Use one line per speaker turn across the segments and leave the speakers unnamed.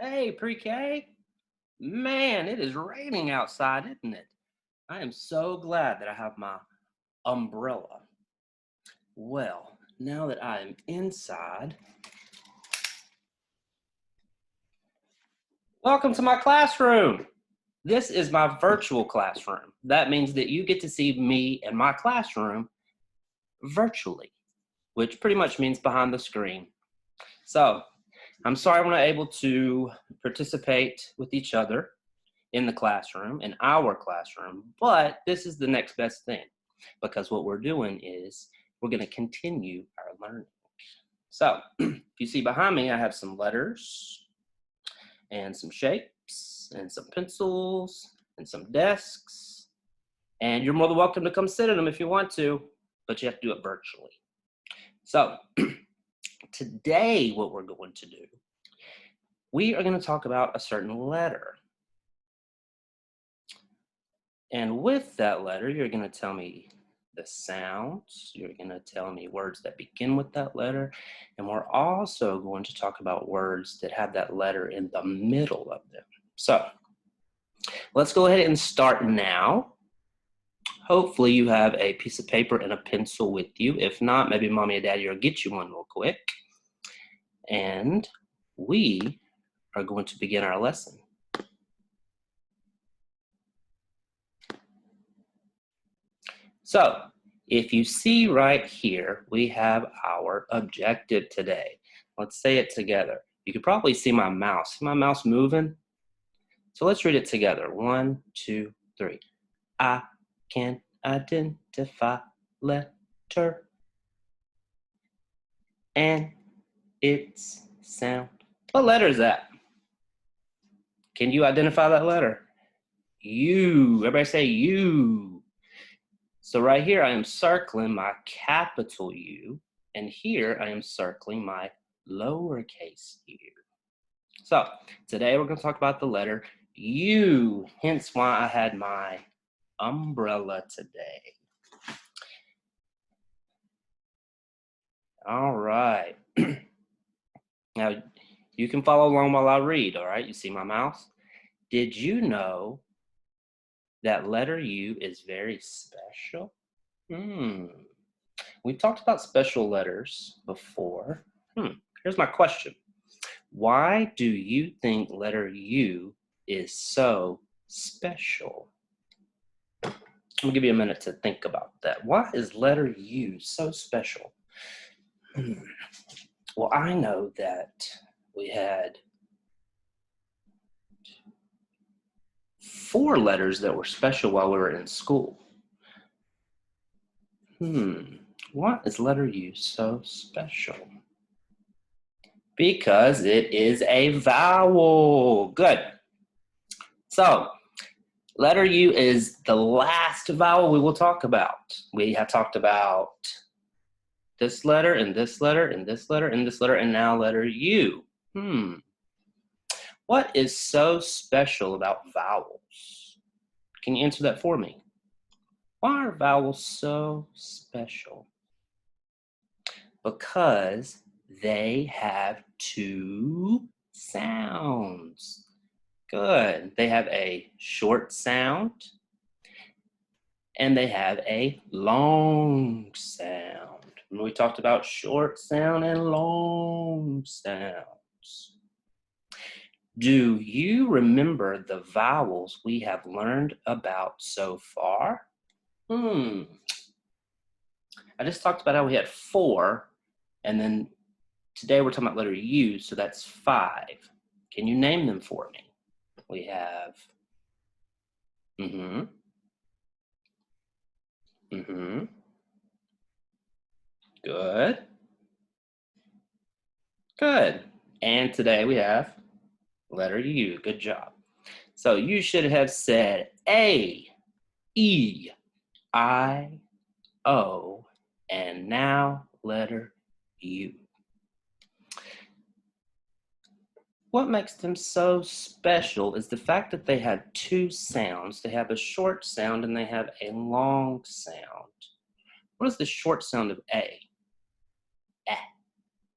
Hey, PreK. Man, it is raining outside, isn't it? I am so glad that I have my umbrella. Well, now that I am inside, welcome to my classroom. This is my virtual classroom. That means that you get to see me and my classroom virtually, which pretty much means behind the screen. So, I'm sorry we're not able to participate with each other in the classroom, in our classroom, but this is the next best thing because what we're doing is we're going to continue our learning. So if you see behind me, I have some letters and some shapes and some pencils and some desks, and you're more than welcome to come sit in them if you want to, but you have to do it virtually. So today what we're going to do, we are going to talk about a certain letter. And with that letter, you're going to tell me the sounds. You're going to tell me words that begin with that letter. And we're also going to talk about words that have that letter in the middle of them. So let's go ahead and start now. Hopefully you have a piece of paper and a pencil with you. If not, maybe mommy or daddy will get you one real quick. And we are going to begin our lesson. So if you see right here, we have our objective today. Let's say it together. You can probably see my mouse. See my mouse moving? So let's read it together. 1, 2, 3. I can identify letter and its sound. What letter is that? Can you identify that letter? U. Everybody say U. So right here, I am circling my capital U, and here I am circling my lowercase u. So today we're going to talk about the letter U, hence why I had my umbrella today. All right. Now, you can follow along while I read, all right? You see my mouse? Did you know that letter U is very special? We've talked about special letters before. Here's my question. Why do you think letter U is so special? I'm gonna give you a minute to think about that. Why is letter U so special? Well, I know that we had 4 letters that were special while we were in school. Why is letter U so special? Because it is a vowel. Good. So, letter U is the last vowel we will talk about. We have talked about this letter and this letter and this letter and this letter and now letter U. What is so special about vowels? Can you answer that for me? Why are vowels so special? Because they have 2 sounds. Good. They have a short sound and they have a long sound. Remember we talked about short sound and long sounds. Do you remember the vowels we have learned about so far? I just talked about how we had 4, and then today we're talking about letter U, so that's 5. Can you name them for me? We have Good. Good. And today we have letter U. Good job. So you should have said A, E, I, O, and now letter U. What makes them so special is the fact that they have 2 sounds. They have a short sound and they have a long sound. What is the short sound of A? Eh.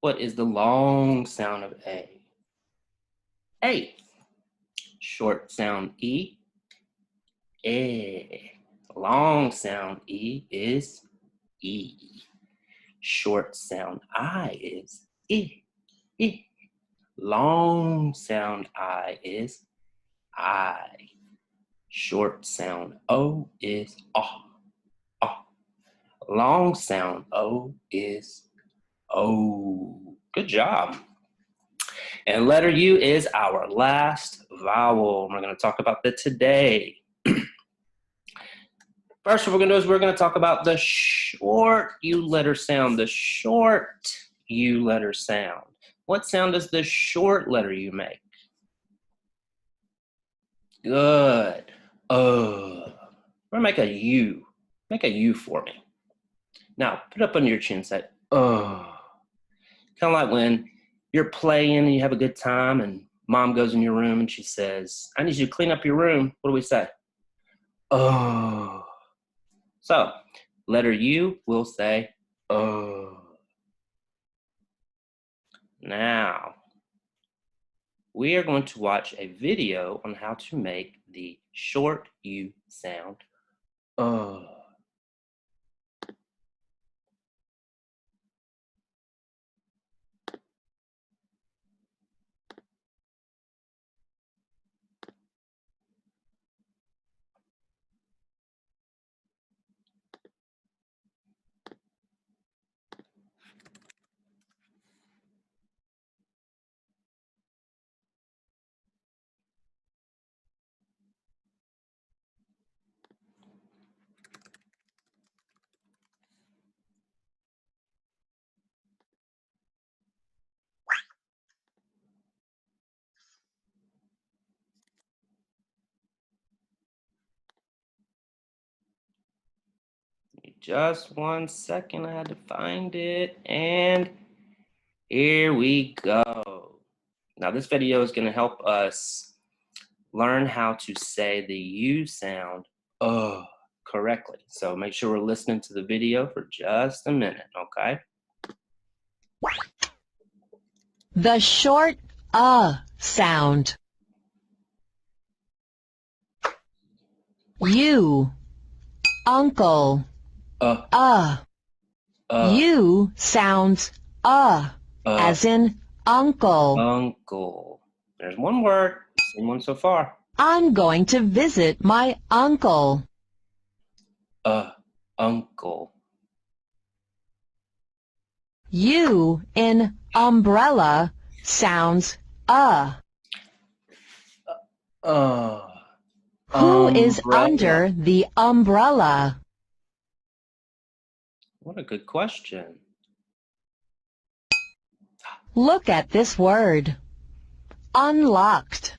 What is the long sound of A? A. Short sound E. Eh. Long sound E is E. Short sound I is I. I. Long sound I is I. Short sound O is ah. Ah. Long sound O is O. Good job. And letter U is our last vowel. We're going to talk about the today. First, what we're going to do is we're going to talk about the short U letter sound. The short U letter sound. What sound does the short letter U make? Good. We're going to make a U. Make a U for me. Now, put it up under your chin and say, Kind of like when you're playing and you have a good time and mom goes in your room and she says, I need you to clean up your room. What do we say? Oh. So, letter U, we'll say, oh. Now, we are going to watch a video on how to make the short U sound, oh. Just 1 second, I had to find it, and here we go. Now this video is going to help us learn how to say the U sound correctly. So make sure we're listening to the video for just a minute, okay?
The short sound. U, uncle. U sounds as in uncle.
Uncle. There's one word. Same one so far.
I'm going to visit my uncle.
Uncle.
U in umbrella sounds Who is under the umbrella?
What a good question.
Look at this word. Unlocked.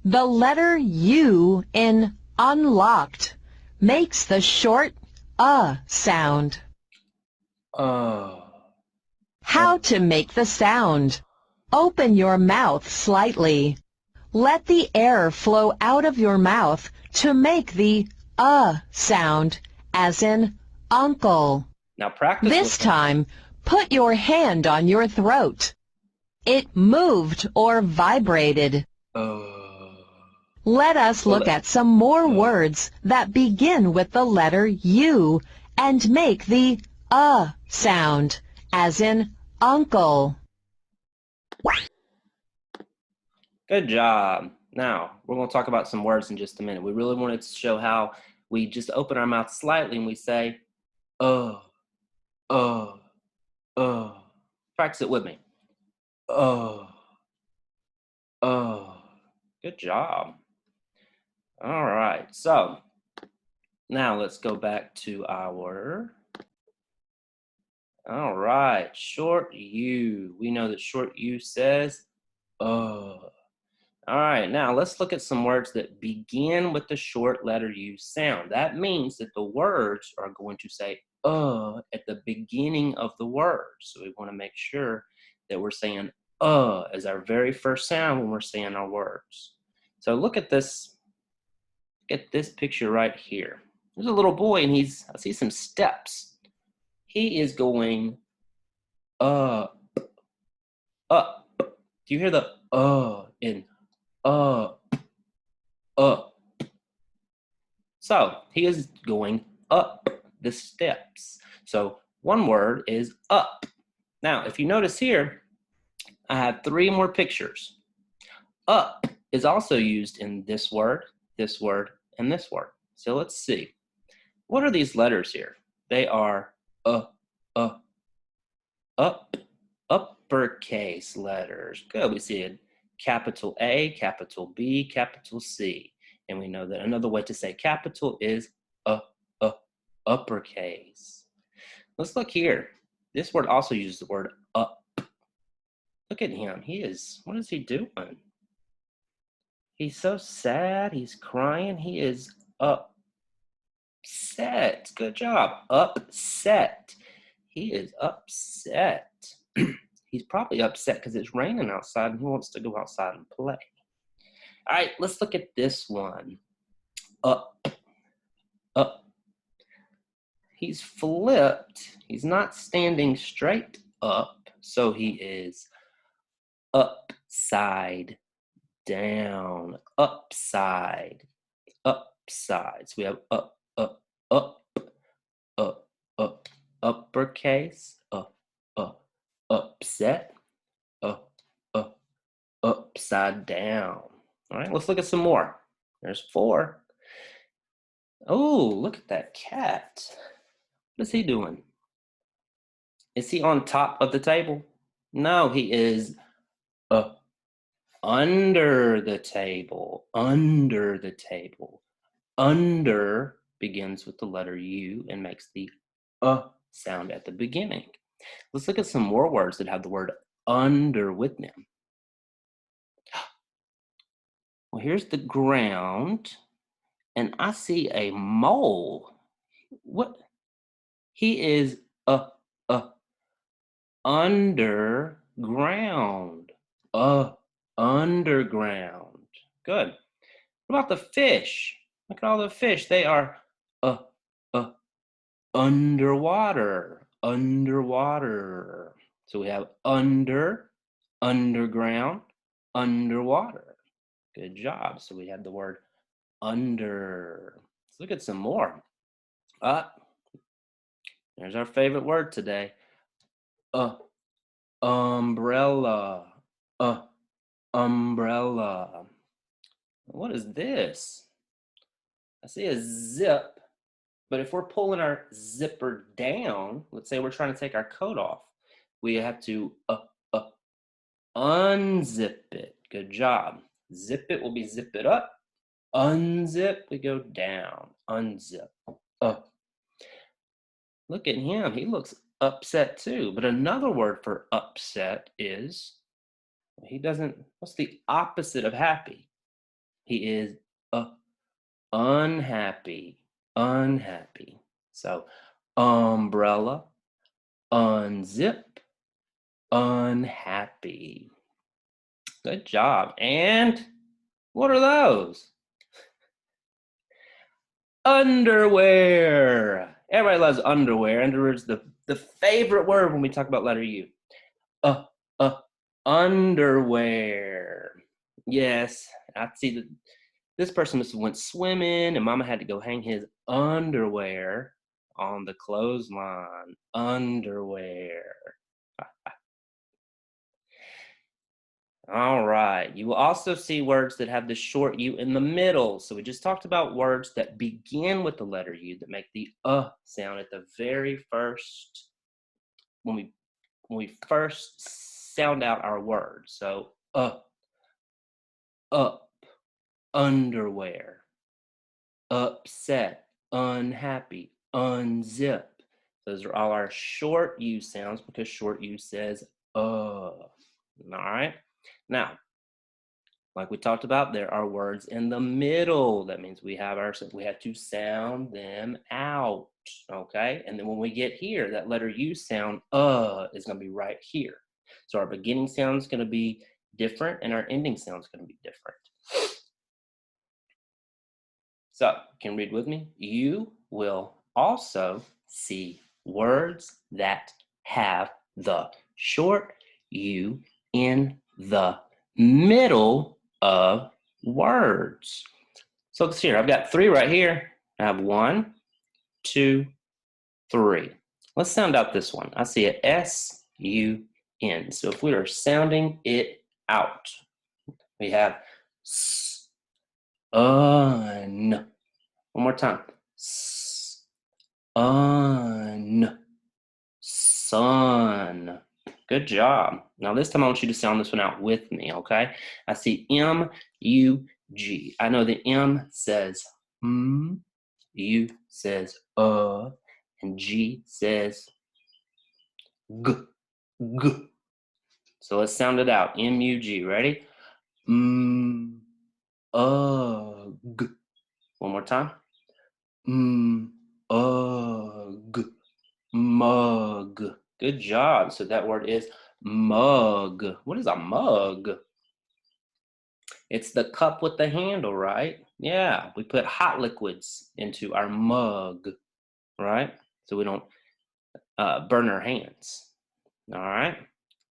The letter U in unlocked makes the short sound. How to make the sound. Open your mouth slightly. Let the air flow out of your mouth to make the sound, as in uncle.
Now practice.
This time, put your hand on your throat. It moved or vibrated. Let us look at some more words that begin with the letter U and make the sound, as in uncle.
Good job. Now, we're going to talk about some words in just a minute. We really wanted to show how we just open our mouth slightly and we say, Practice it with me. Good job. All right. So, now let's go back to our... All right. Short U. We know that short U says, All right, now let's look at some words that begin with the short letter U sound. That means that the words are going to say at the beginning of the word. So we want to make sure that we're saying as our very first sound when we're saying our words. So look at this picture right here. There's a little boy and I see some steps. He is going up. Do you hear the in up, up. So he is going up the steps. So one word is up. Now, if you notice here, I have 3 more pictures. Up is also used in this word, and this word. So let's see. What are these letters here? They are up, uppercase letters. Good. We see a capital A, capital B, capital C. And we know that another way to say capital is uppercase. Let's look here. This word also uses the word up. Look at him. What is he doing? He's so sad. He's crying. He is upset. Good job. Upset. He is upset. He's probably upset because it's raining outside and he wants to go outside and play. All right, let's look at this one. Up. He's flipped. He's not standing straight up, so he is upside down. Upside. So we have up, uppercase, upset, upside down. All right, let's look at some more. There's 4. Oh, look at that cat. What is he doing? Is he on top of the table? No, he is under the table. Under the table. Under begins with the letter U and makes the sound at the beginning. Let's look at some more words that have the word under with them. Well, here's the ground, and I see a mole. What? He is underground. Underground. Good. What about the fish? Look at all the fish. They are underwater. Underwater. So we have under, underground, underwater. Good job. So we have the word under. Let's look at some more. There's our favorite word today. Umbrella. Umbrella. What is this? I see a zip, but if we're pulling our zipper down, let's say we're trying to take our coat off, we have to unzip it. Good job. Zip it will be zip it up. Unzip, we go down. Unzip. Look at him. He looks upset too. But another word for upset is, what's the opposite of happy? He is unhappy. Unhappy. So umbrella, unzip, unhappy. Good job. And what are those? Underwear. Everybody loves underwear. Underwear is the favorite word when we talk about letter U. Underwear. Yes, I see that this person must have went swimming and mama had to go hang his underwear on the clothesline. Underwear. All right. You will also see words that have the short U in the middle. So we just talked about words that begin with the letter U that make the sound at the very first, when we first sound out our word. So up, underwear, upset, unhappy, unzip. Those are all our short U sounds because short U says All right. Now, like we talked about, there are words in the middle. That means we have to sound them out. Okay. And then when we get here, that letter U sound is going to be right here. So our beginning sound is going to be different and our ending sound is going to be different. So, can you read with me? You will also see words that have the short U in the middle of words. So let's see here. I've got 3 right here. I have 1, 2, 3. Let's sound out this one. I see a S-U-N. So if we are sounding it out, we have S-un. One more time. S-un. Sun. Good job. Now this time I want you to sound this one out with me, okay? I see M-U-G. I know the M says U says and G says G. G. So let's sound it out. M-U-G. Ready? G. One more time. G. Mug. Good job. So that word is mug. What is a mug? It's the cup with the handle, right? Yeah, we put hot liquids into our mug, right? So we don't burn our hands. All right,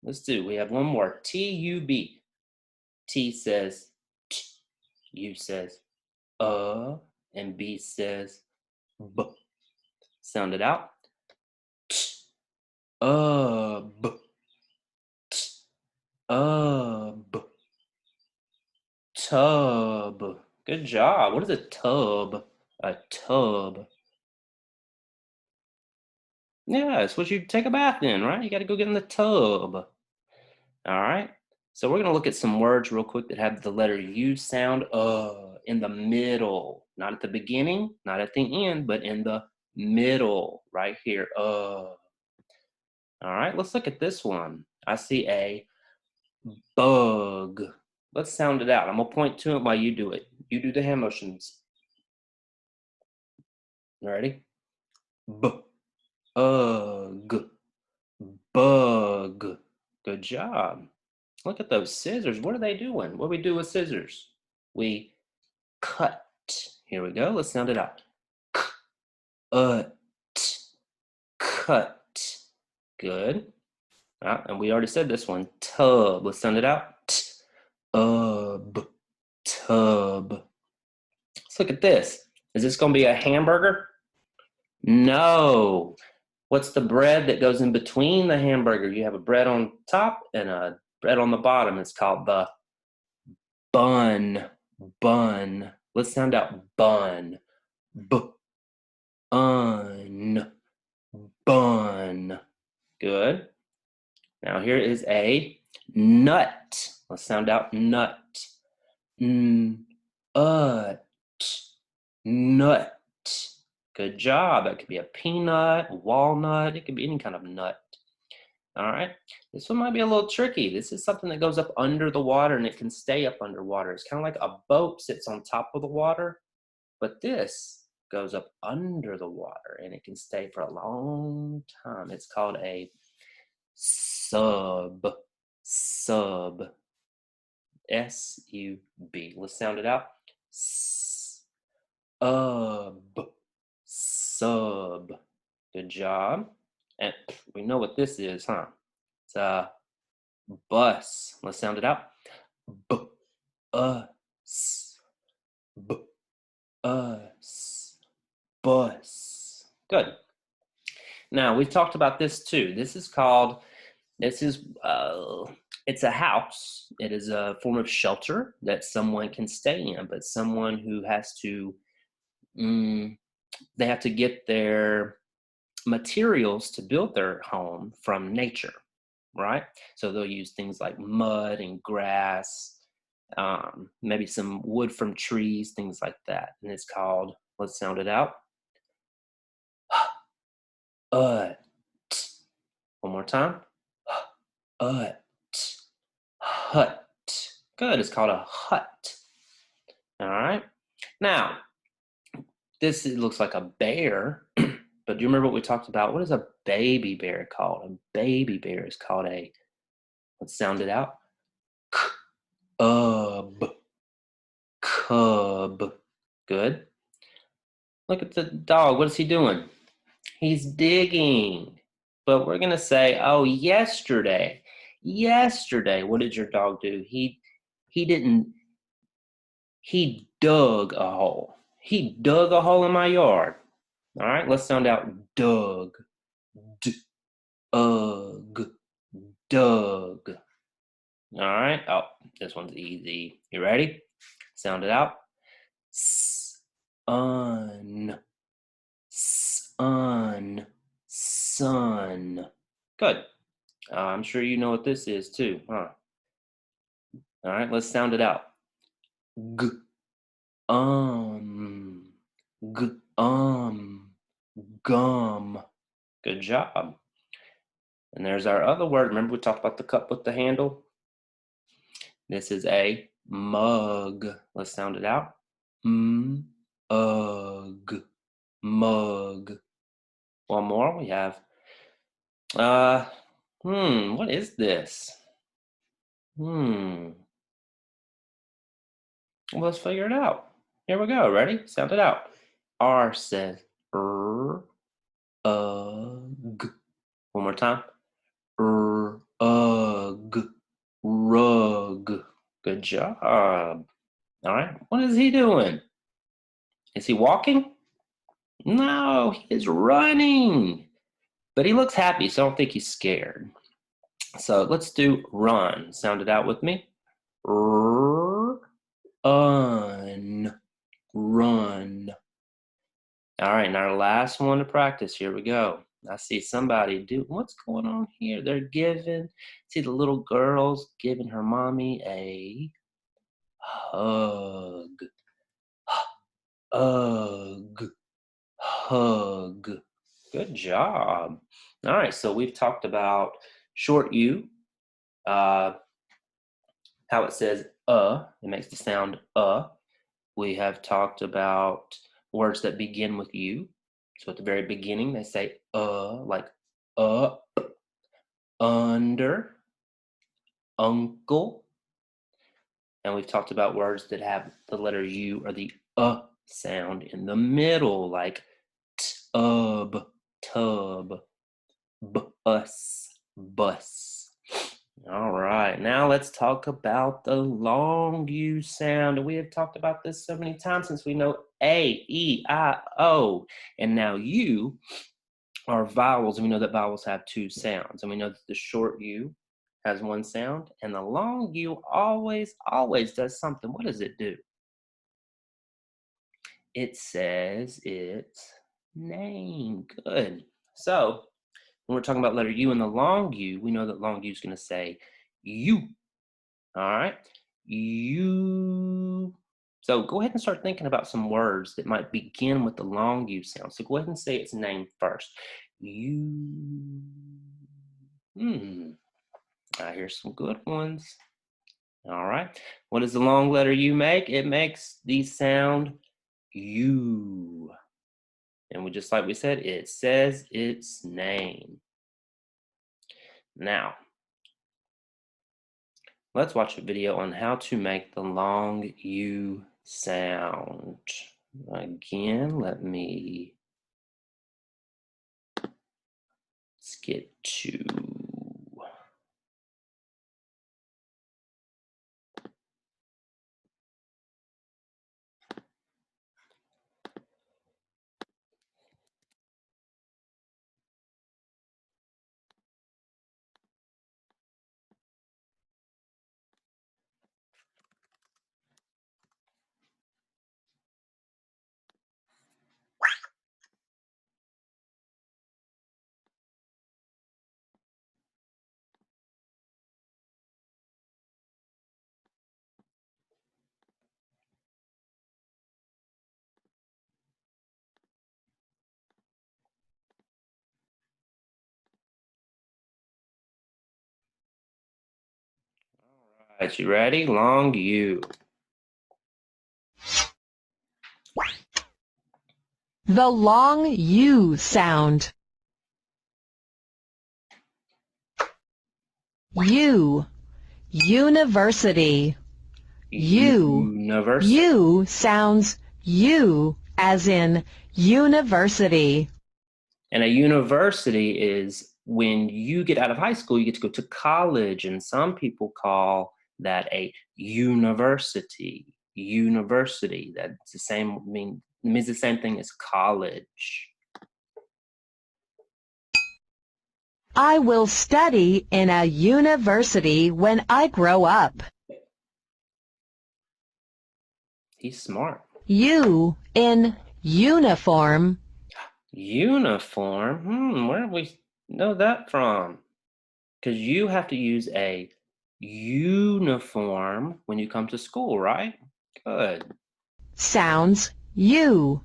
let's do. We have one more. T-U-B. T says T. U says and B says B. Sound it out. T-ub. T-ub. Tub. Good job. What is a tub? A tub. Yeah, it's what you take a bath in, right? You got to go get in the tub. All right. So we're going to look at some words real quick that have the letter U sound in the middle. Not at the beginning, not at the end, but in the middle, right here. All right, let's look at this one. I see a bug. Let's sound it out. I'm going to point to it while you do it. You do the hand motions. Ready? Bug. Bug. Good job. Look at those scissors. What are they doing? What do we do with scissors? We cut. Here we go. Let's sound it out. Cut. Good. And we already said this one. Tub. Let's sound it out. Tub. Let's look at this. Is this going to be a hamburger? No. What's the bread that goes in between the hamburger? You have a bread on top and a bread on the bottom. It's called the bun. Bun. Let's sound out bun. B-un. Bun. Good. Now here is a nut. Let's sound out nut. N-ut. Nut. Good job. That could be a peanut, walnut. It could be any kind of nut. All right. This one might be a little tricky. This is something that goes up under the water and it can stay up underwater. It's kind of like a boat sits on top of the water, but this goes up under the water and it can stay for a long time. It's called a sub. Sub. S-U-B. Let's sound it out. Sub. Sub. Good job. And we know what this is, huh? It's a bus. Let's sound it out. B-us. B-us. Bus. Good. Now, we've talked about this too. It's a house. It is a form of shelter that someone can stay in, but someone who has to, they have to get their materials to build their home from nature, right? So they'll use things like mud and grass, maybe some wood from trees, things like that. And it's called, let's sound it out. Hut. One more time. Hut. Hut. Good. It's called a hut. All right. Now, this looks like a bear, but do you remember what we talked about? What is a baby bear called? A baby bear is called a, let's sound it out. Cub. Cub. Good. Look at the dog. What is he doing? He's digging. But we're going to say, oh, yesterday, what did your dog do? He didn't He dug a hole. He dug a hole in my yard. All right, let's sound out dug. D-ug. Dug. All right. Oh, this one's easy. You ready? Sound it out. Sun. Sun. Sun. Good. I'm sure you know what this is too, huh? All right, let's sound it out. G. G. Gum. Good job. And there's our other word. Remember we talked about the cup with the handle? This is a mug. Let's sound it out. Ug. Mug. One more. We have what is this? Well, let's figure it out. Here we go. Ready? Sound it out. R says ug. One more time. Ug. Rug. Good job. All right. What is he doing? Is he walking? No, he is running. But he looks happy, so I don't think he's scared. So let's do run. Sound it out with me. Un. Run. All right, and our last one to practice. Here we go. I see somebody do, what's going on here? They're giving, see the little girl's giving her mommy a hug. Hug. Hug. Good job. All right, so we've talked about short U, how it says it makes the sound We have talked about words that begin with U. So at the very beginning, they say like up, under, uncle. And we've talked about words that have the letter U or the sound in the middle, like tub, tub, bus, bus. All right, now let's talk about the long U sound. We have talked about this so many times since we know A, E, I, O. And now U are vowels, and we know that vowels have two sounds. And we know that the short U has one sound, and the long U always does something. What does it do? It says its name. Good. So when we're talking about letter U and the long U, we know that long U is going to say you. All right. You. So go ahead and start thinking about some words that might begin with the long U sound. So go ahead and say its name first. You. I hear some good ones. All right. What does the long letter U make? It makes the sound U. And we just like we said, it says its name. Now, let's watch a video on how to make the long U sound. Again, let's get to All right, you ready? Long U.
The long U sound. U. University. U.
University.
U sounds U as in university.
And a university is when you get out of high school, you get to go to college, and some people call that a university. university. That's the same, it means the same thing as college.
I will study in a university when I grow up.
He's smart.
U in uniform.
Uniform? Where do we know that from? Because you have to use a uniform when you come to school, right? Good.
Sounds U.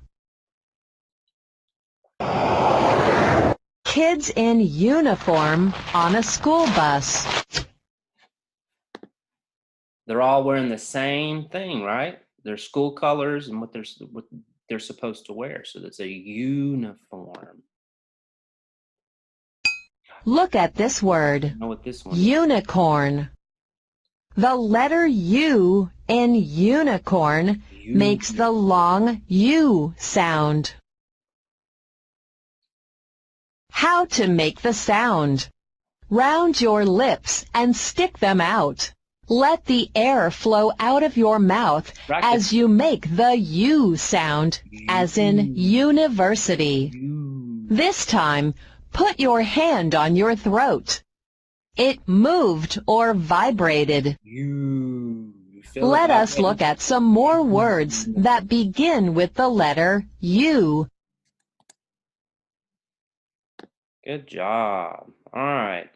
Kids in uniform on a school bus.
They're all wearing the same thing, right? Their school colors and what they're supposed to wear. So that's a uniform.
Look at this word.
I know what this one is.
Unicorn. The letter U in unicorn makes the long U sound. How to make the sound. Round your lips and stick them out. Let the air flow out of your mouth as you make the U sound, as in university. This time, put your hand on your throat. It moved or vibrated. Let us look at some more words that begin with the letter U.
Good job. All right.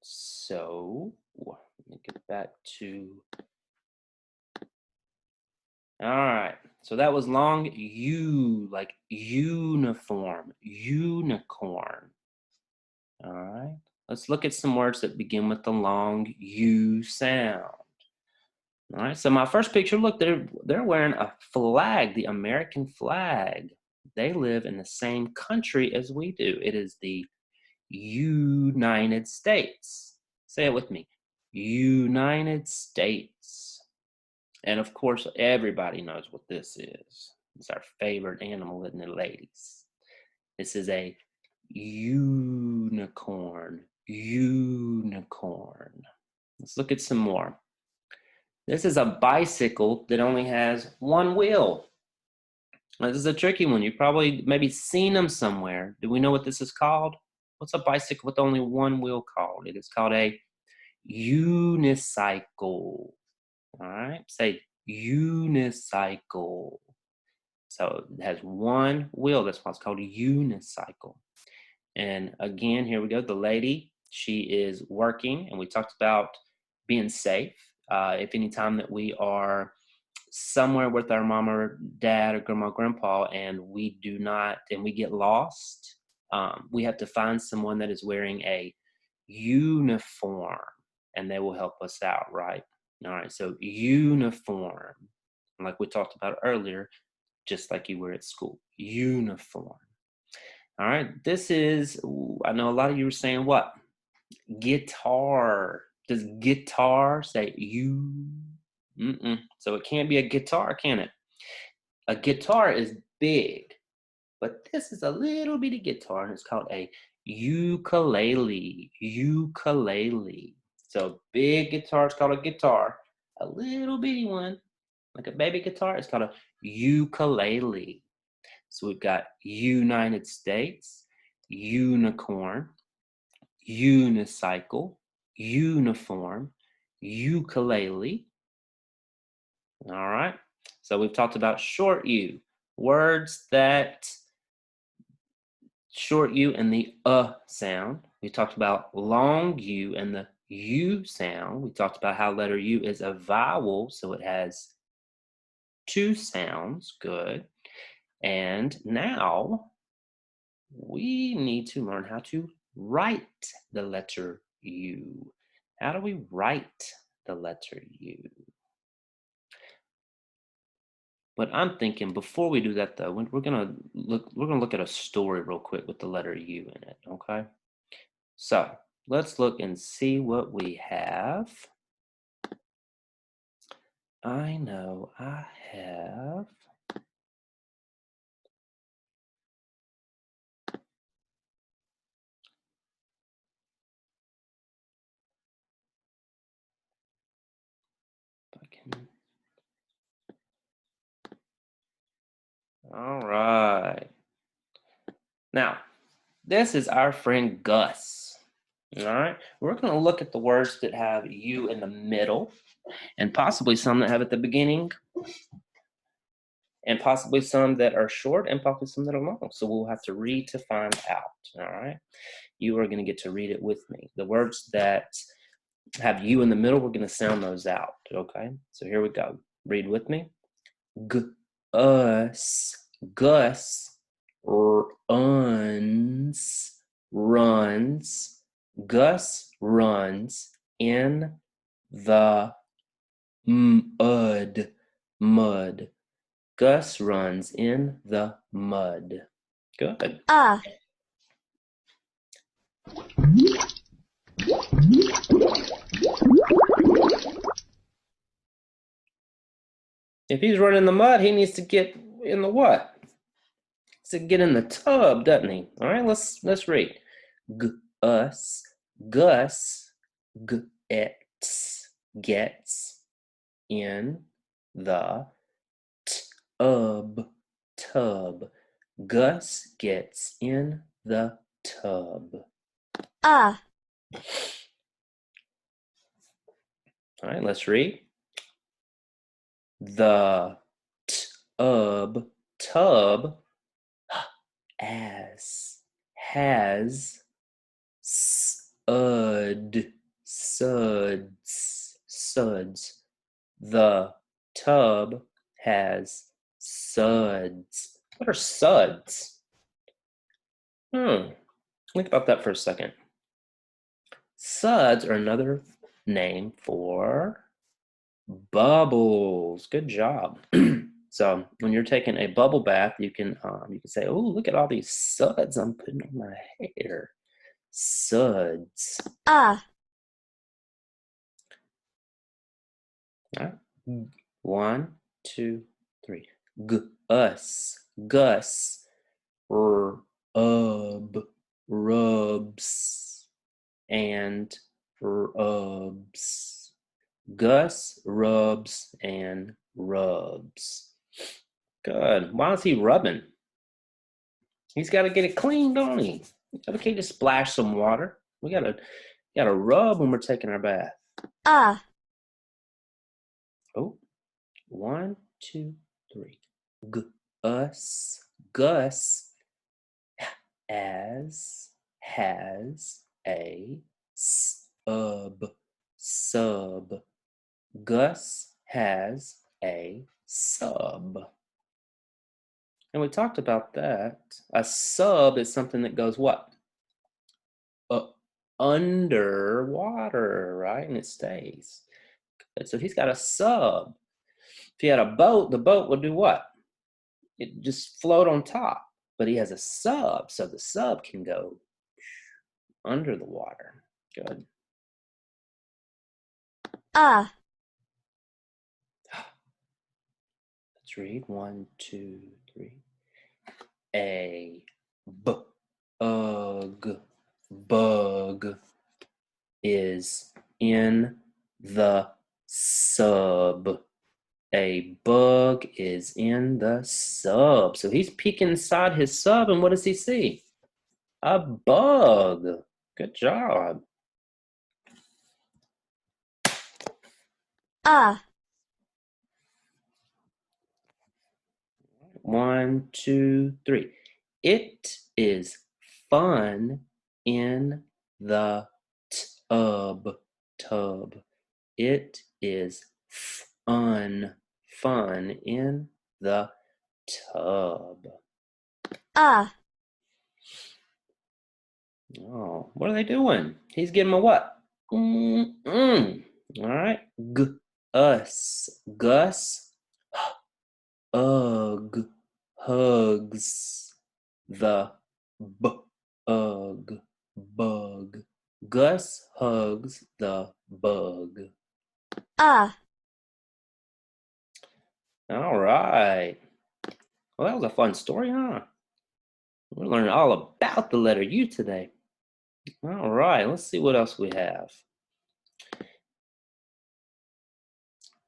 So let me get back to. All right. So that was long U, like uniform, unicorn. All right. Let's look at some words that begin with the long U sound. All right. So my first picture, look, they're wearing a flag, the American flag. They live in the same country as we do. It is the United States. Say it with me. United States. And of course, everybody knows what this is. It's our favorite animal, isn't it, ladies? This is a unicorn. Unicorn. Let's look at some more. This is a bicycle that only has one wheel. Now, this is a tricky one. You probably maybe seen them somewhere. Do we know what this is called? What's a bicycle with only one wheel called? It is called a unicycle. All right, say unicycle. So it has one wheel. That's why it's called a unicycle. And again, here we go. The lady, she is working, and we talked about being safe. If any time that we are somewhere with our mom or dad or grandma, grandpa, and we get lost, we have to find someone that is wearing a uniform, and they will help us out, right? All right, so uniform, like we talked about earlier, just like you were at school, uniform. All right, this is, I know a lot of you were saying what? Guitar. Does guitar say you? So it can't be a guitar, can it? A guitar is big, but this is a little bitty guitar, and it's called a ukulele. Ukulele. So big guitar is called a guitar. A little bitty one, like a baby guitar, is called a ukulele. So we've got United States, unicorn, unicycle, uniform, ukulele. All right. So we've talked about short U, words that short U and the sound. We talked about long U and the U sound. We talked about how letter U is a vowel, so it has two sounds. Good. And now we need to learn how to write the letter U. How do we write the letter U? But I'm thinking before we do that, though, we're gonna look at a story real quick with the letter U in it. Okay, so let's look and see what we have. I know I have. If I can All right. Now, this is our friend Gus. All right. We're going to look at the words that have U in the middle, and possibly some that have at the beginning, and possibly some that are short, and possibly some that are long. So we'll have to read to find out. All right. You are going to get to read it with me. The words that have U in the middle, we're going to sound those out. Okay. So here we go. Read with me. Us, Gus, runs, Gus runs in the mud, Gus runs in the mud. Good. If he's running in the mud, he needs to get in the what? To get in the tub, doesn't he? All right, let's read. Gus gets in the tub. Gus gets in the tub. All right, let's read. The tub has suds. The tub has suds. What are suds? Think about that for a second. Suds are another name for bubbles. Good job. So when you're taking a bubble bath, you can say, "Oh, look at all these suds I'm putting on my hair." Suds. All right. 1, 2, 3. Gus rubs and rubs. Gus rubs and rubs. Good. Why is he rubbing? He's got to get it clean, don't he? We can't just splash some water. We gotta rub when we're taking our bath. Oh, 1, 2, 3. Gus has a sub. Gus has a sub. And we talked about that. A sub is something that goes what? Underwater, right? And it stays. Good. So he's got a sub. If he had a boat, the boat would do what? It just float on top. But he has a sub, so the sub can go under the water. Good. Let's read 1, 2, 3. A bug is in the sub. A bug is in the sub. So he's peeking inside his sub, and what does he see? A bug. Good job. 1, 2, 3. It is fun in the tub. It is fun in the tub. Oh, what are they doing? He's giving him a what? All right. Gus hugs the bug. Gus hugs the bug. All right. Well, that was a fun story, huh? We're learning all about the letter U today. All right, let's see what else we have.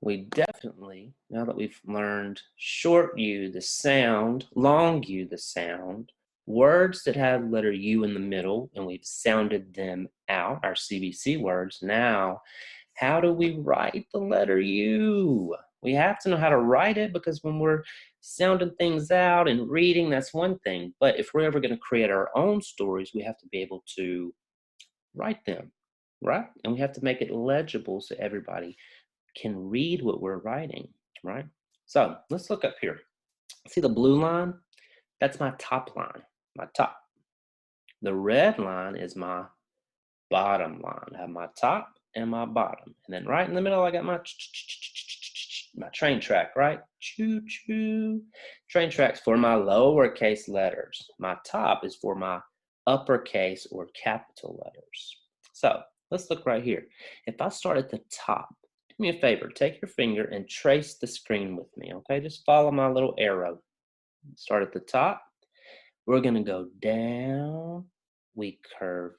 we definitely, now that we've learned short U, the sound, long U, the sound, words that have letter U in the middle, and we've sounded them out, our CBC words. Now, how do we write the letter U? We have to know how to write it, because when we're sounding things out and reading, that's one thing. But if we're ever going to create our own stories, we have to be able to write them, right? And we have to make it legible so everybody can read what we're writing, right? So let's look up here. See the blue line? That's my top line, my top. The red line is my bottom line. I have my top and my bottom. And then right in the middle, I got my train track, right? Choo-choo. Train track's for my lowercase letters. My top is for my uppercase or capital letters. So let's look right here. If I start at the top, do me a favor, take your finger and trace the screen with me, okay? Just follow my little arrow. Start at the top. We're gonna go down. We curve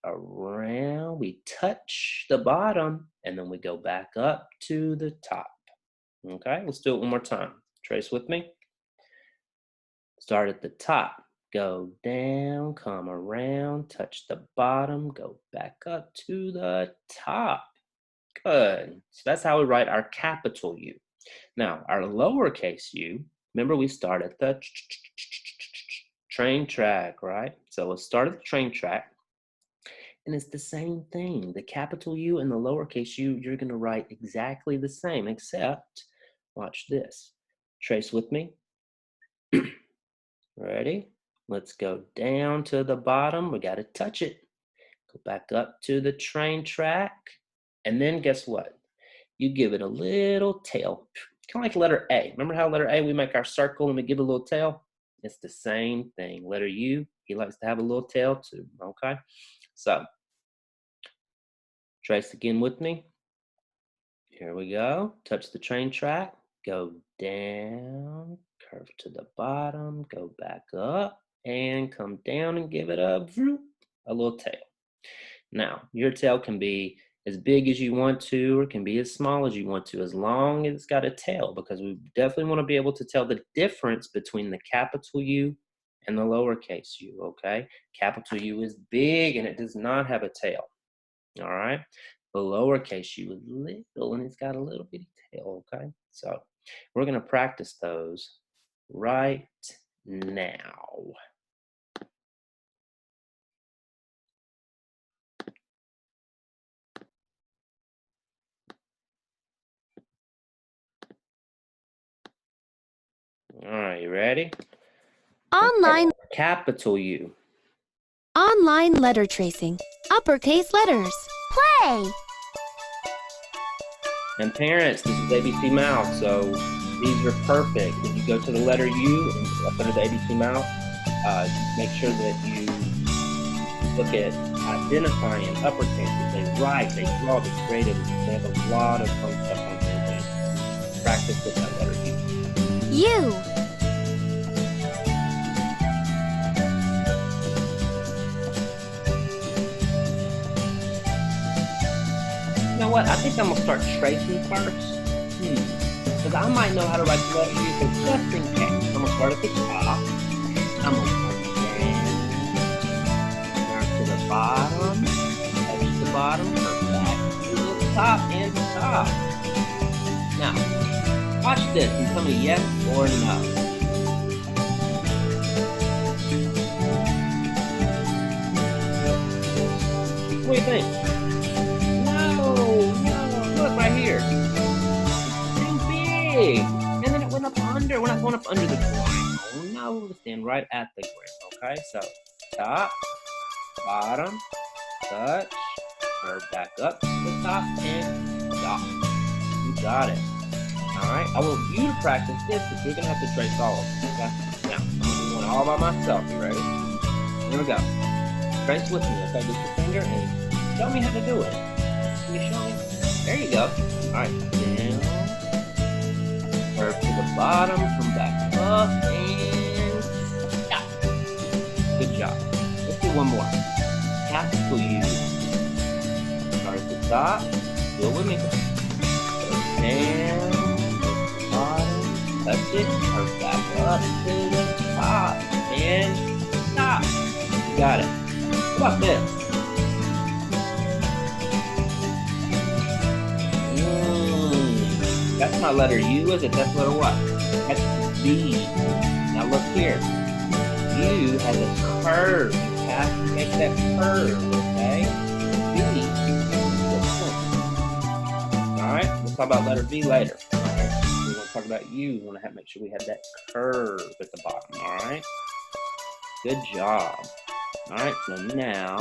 around. We touch the bottom, and then we go back up to the top. Okay, let's do it one more time. Trace with me. Start at the top. Go down, come around, touch the bottom, go back up to the top. Good. So that's how we write our capital U. Now, our lowercase u, remember we start at the train track, right? So let's start at the train track. And it's the same thing. The capital U and the lowercase u, you're going to write exactly the same, except, watch this. Trace with me. Ready? Let's go down to the bottom. We got to touch it. Go back up to the train track. And then guess what? You give it a little tail. Kind of like letter A. Remember how letter A, we make our circle and we give it a little tail? It's the same thing. Letter U, he likes to have a little tail too, okay? So, trace again with me. Here we go. Touch the train track. Go down, curve to the bottom, go back up, and come down and give it a little tail. Now, your tail can be as big as you want to, or it can be as small as you want to, as long as it's got a tail, because we definitely want to be able to tell the difference between the capital U and the lowercase u, okay? Capital U is big and it does not have a tail, all right? The lowercase u is little and it's got a little bitty tail, okay? So we're gonna practice those right now. All right, you ready?
Online.
Capital U.
Online letter tracing. Uppercase letters. Play!
And parents, this is ABC Mouth, so these are perfect. If you go to the letter U and up under the ABC Mouth, make sure that you look at identifying uppercases. They write, they draw, they creative. They have a lot of fun stuff on there. Practice with that letter U.
U.
You know what? I think I'm gonna start tracing first. Because I might know how to write the letter U, but just in case, I'm gonna start at the top. I'm gonna start down to the bottom, touch the bottom, come back to the top and top. Now, watch this and tell me yes or no. What do you think? Look right here. Too big. And then it went up under. We're not going up under the ground. Oh no, we'll stand right at the ground. Okay, so top, bottom, touch, curve back up to the top, and stop. You got it. Alright, I want you to practice this because you're going to have to trace all of them. Okay? Now, I'm going to do one all by myself. You ready? Here we go. Trace with me. Okay, lift your finger and show me how to do it. Can you show me? There you go. Alright, down. Curve to the bottom, come back up, and stop. Good job. Let's do one more. Capital U. Start at the top. Do it with me. Go down. touch it, curve back up to the top, and stop. Got it. What about this? That's not letter U, is it? That's letter what? That's B. Now look here. U has a curve. You have to make that curve, okay? B is the point. Alright, we'll talk about letter B later. Alright, we're going to talk about U. We want to make sure we have that curve at the bottom, alright? Good job. Alright, so now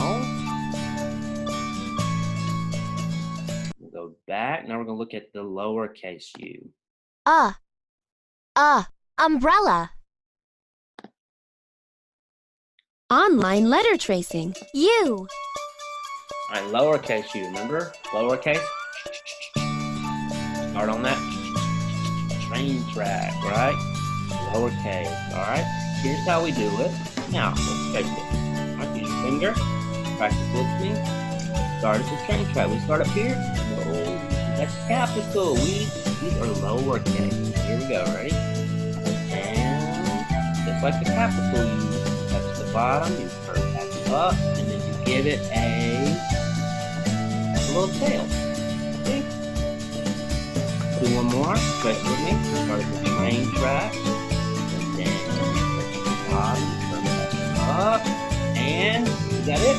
we'll go back. Now we're going to look at the lowercase u.
Umbrella. Online letter tracing. U.
Alright, lowercase u, remember? Lowercase. Start on that train track, right? Lowercase, alright? Here's how we do it. Now, let's trace it. Alright, use your finger. Practice with me. Start at the train track. We start up here. Oh, that's capital. These are lowercase. Here we go, ready? And just like the capital U, touch the bottom, you curve back up, and then you give it a little tail. See? Do one more. Trace with me. Start at the train track. And then touch the bottom, curve back up, and is that it?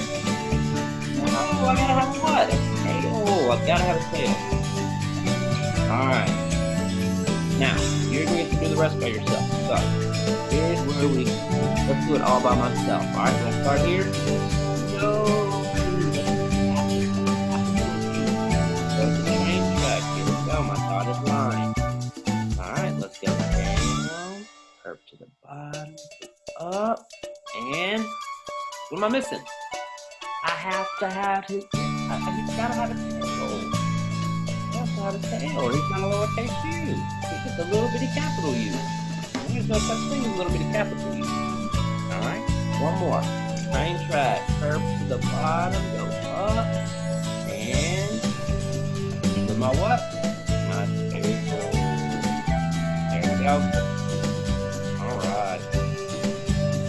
No, I gotta have what? A tail. I've gotta have a tail. Alright. Now, you're going to do the rest by yourself. So, here's where let's do it all by myself. Alright, let's start here. Go to the train track. Here we go, my dotted line. Alright, let's go down, curve to the bottom, up, and what am I missing? I have to have he's gotta have a tail. He has to have a tail. He's not a lowercase u. He's just a little bitty capital U. There's no such thing as a little bitty capital U. Alright? One more. Train track. Curve to the bottom. Go up. And with my what? My tail. There we go. Alright.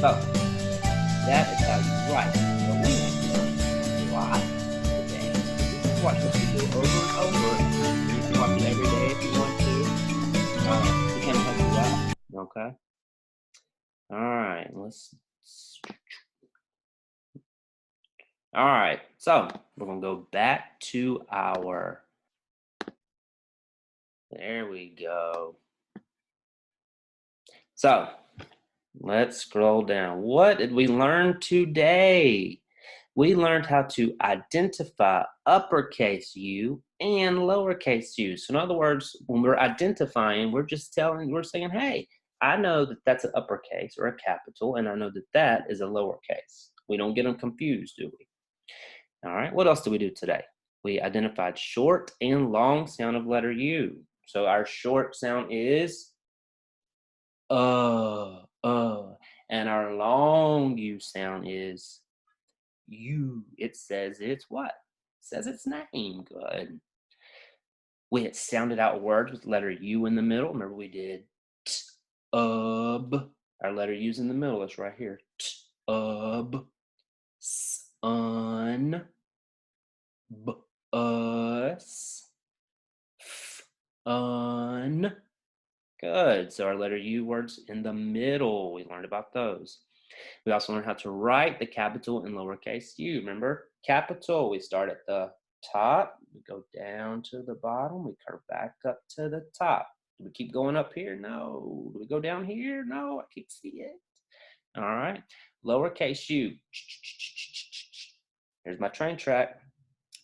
So that is how you write. So we watch today. You can watch this video over and over. You can watch it every day if you want to. We can help you out. Okay. All right. All right. So we're gonna go back to our. There we go. So let's scroll down. What did we learn today? We learned how to identify uppercase U and lowercase u. So in other words, when we're identifying, we're saying, hey, I know that that's an uppercase or a capital, and I know that that is a lowercase. We don't get them confused, do we? All right, what else did we do today? We identified short and long sound of letter U. So our short sound is and our long U sound is U. It says it's what? It says its name. Good. We had sounded out words with letter U in the middle. Remember we did ub. Our letter U's in the middle. It's right here. Ub. Sun. Bus. Fun. Good. So our letter U words in the middle. We learned about those. We also learned how to write the capital and lowercase u. Remember, capital, we start at the top, we go down to the bottom, we curve back up to the top. Do we keep going up here? No. Do we go down here? No, I can't see it. All right. Lowercase u. Here's my train track.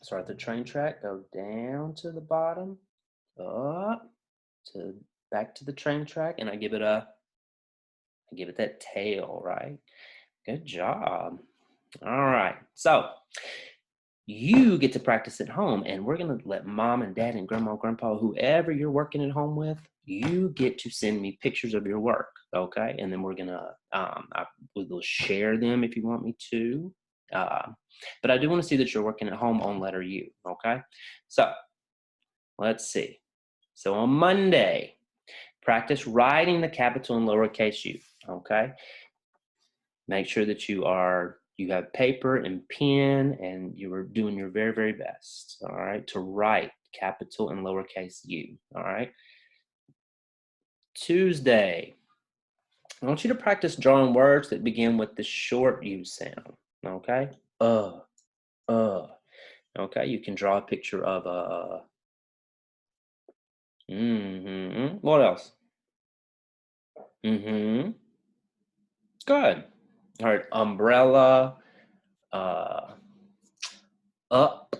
Start at the train track, go down to the bottom, up to back to the train track, and I give it that tail, right? Good job. All right, so you get to practice at home, and we're gonna let mom and dad and grandma, grandpa, whoever you're working at home with, you get to send me pictures of your work, okay? And then we're gonna, we will share them if you want me to. But I do want to see that you're working at home on letter U, okay? So let's see. So on Monday, Practice writing the capital and lowercase u, okay? Make sure that you have paper and pen and you are doing your very, very best, all right, to write capital and lowercase u, all right? Tuesday, I want you to practice drawing words that begin with the short U sound, okay? Okay, you can draw a picture of a, what else? Good. All right, umbrella, up.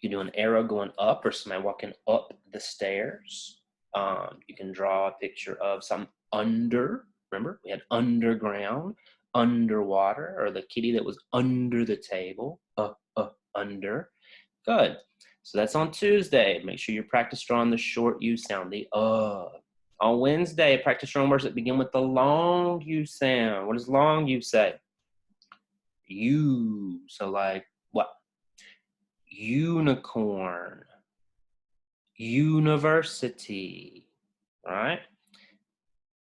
You do an arrow going up or somebody walking up the stairs. You can draw a picture of some under. Remember, we had underground, underwater, or the kitty that was under the table. Under. Good. So that's on Tuesday. Make sure you practice drawing the short U sound, the On Wednesday, practice drawing words that begin with the long U sound. What does long U say? U. So like what? Unicorn. University. All right?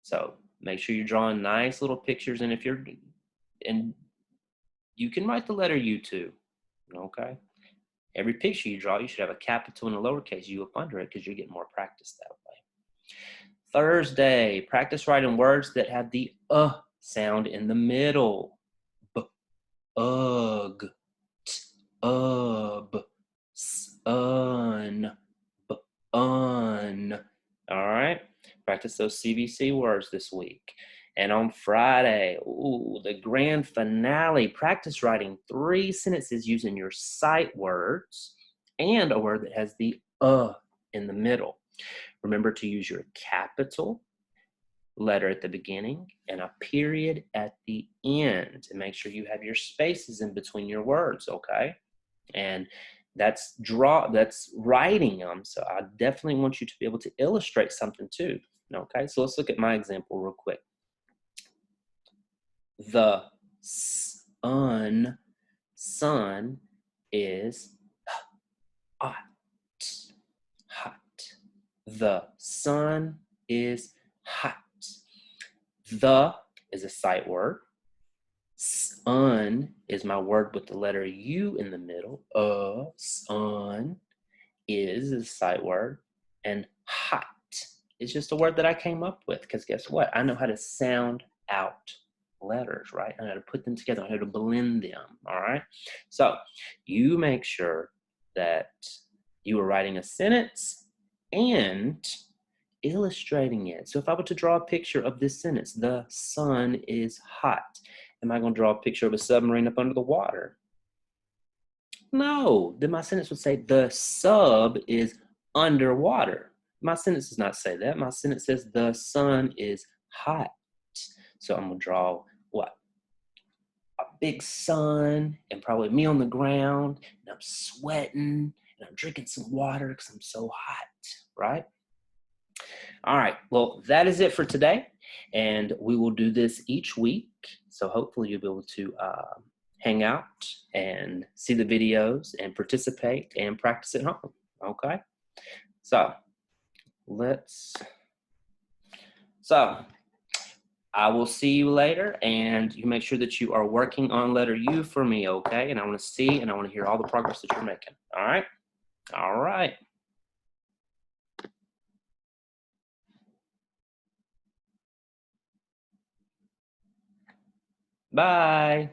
So make sure you're drawing nice little pictures, and you can write the letter U too. Okay? Every picture you draw, you should have a capital and a lowercase u up under it because you get more practice that way. Thursday, practice writing words that have the sound in the middle. Ugh, sun, un. All right, practice those CVC words this week. And on Friday, the grand finale, practice writing 3 sentences using your sight words and a word that has the in the middle. Remember to use your capital letter at the beginning and a period at the end, and make sure you have your spaces in between your words, okay? And that's writing them, so I definitely want you to be able to illustrate something too, okay? So let's look at my example real quick. The sun is hot. The sun is hot. The is a sight word. Sun is my word with the letter U in the middle. Sun is a sight word. And hot is just a word that I came up with because guess what? I know how to sound out letters, right? I know how to put them together. I know how to blend them, all right? So you make sure that you are writing a sentence and illustrating it. So if I were to draw a picture of this sentence, the sun is hot, am I going to draw a picture of a submarine up under the water? No, then my sentence would say the sub is underwater. My sentence does not say that. My sentence says the sun is hot. So I'm going to draw what? A big sun and probably me on the ground, and I'm sweating and I'm drinking some water because I'm so hot, right? All right, well, that is it for today, and we will do this each week. So hopefully you'll be able to hang out and see the videos and participate and practice at home, okay? So I will see you later, and you make sure that you are working on letter U for me, okay? And I want to see and I want to hear all the progress that you're making, all right? All right. Bye.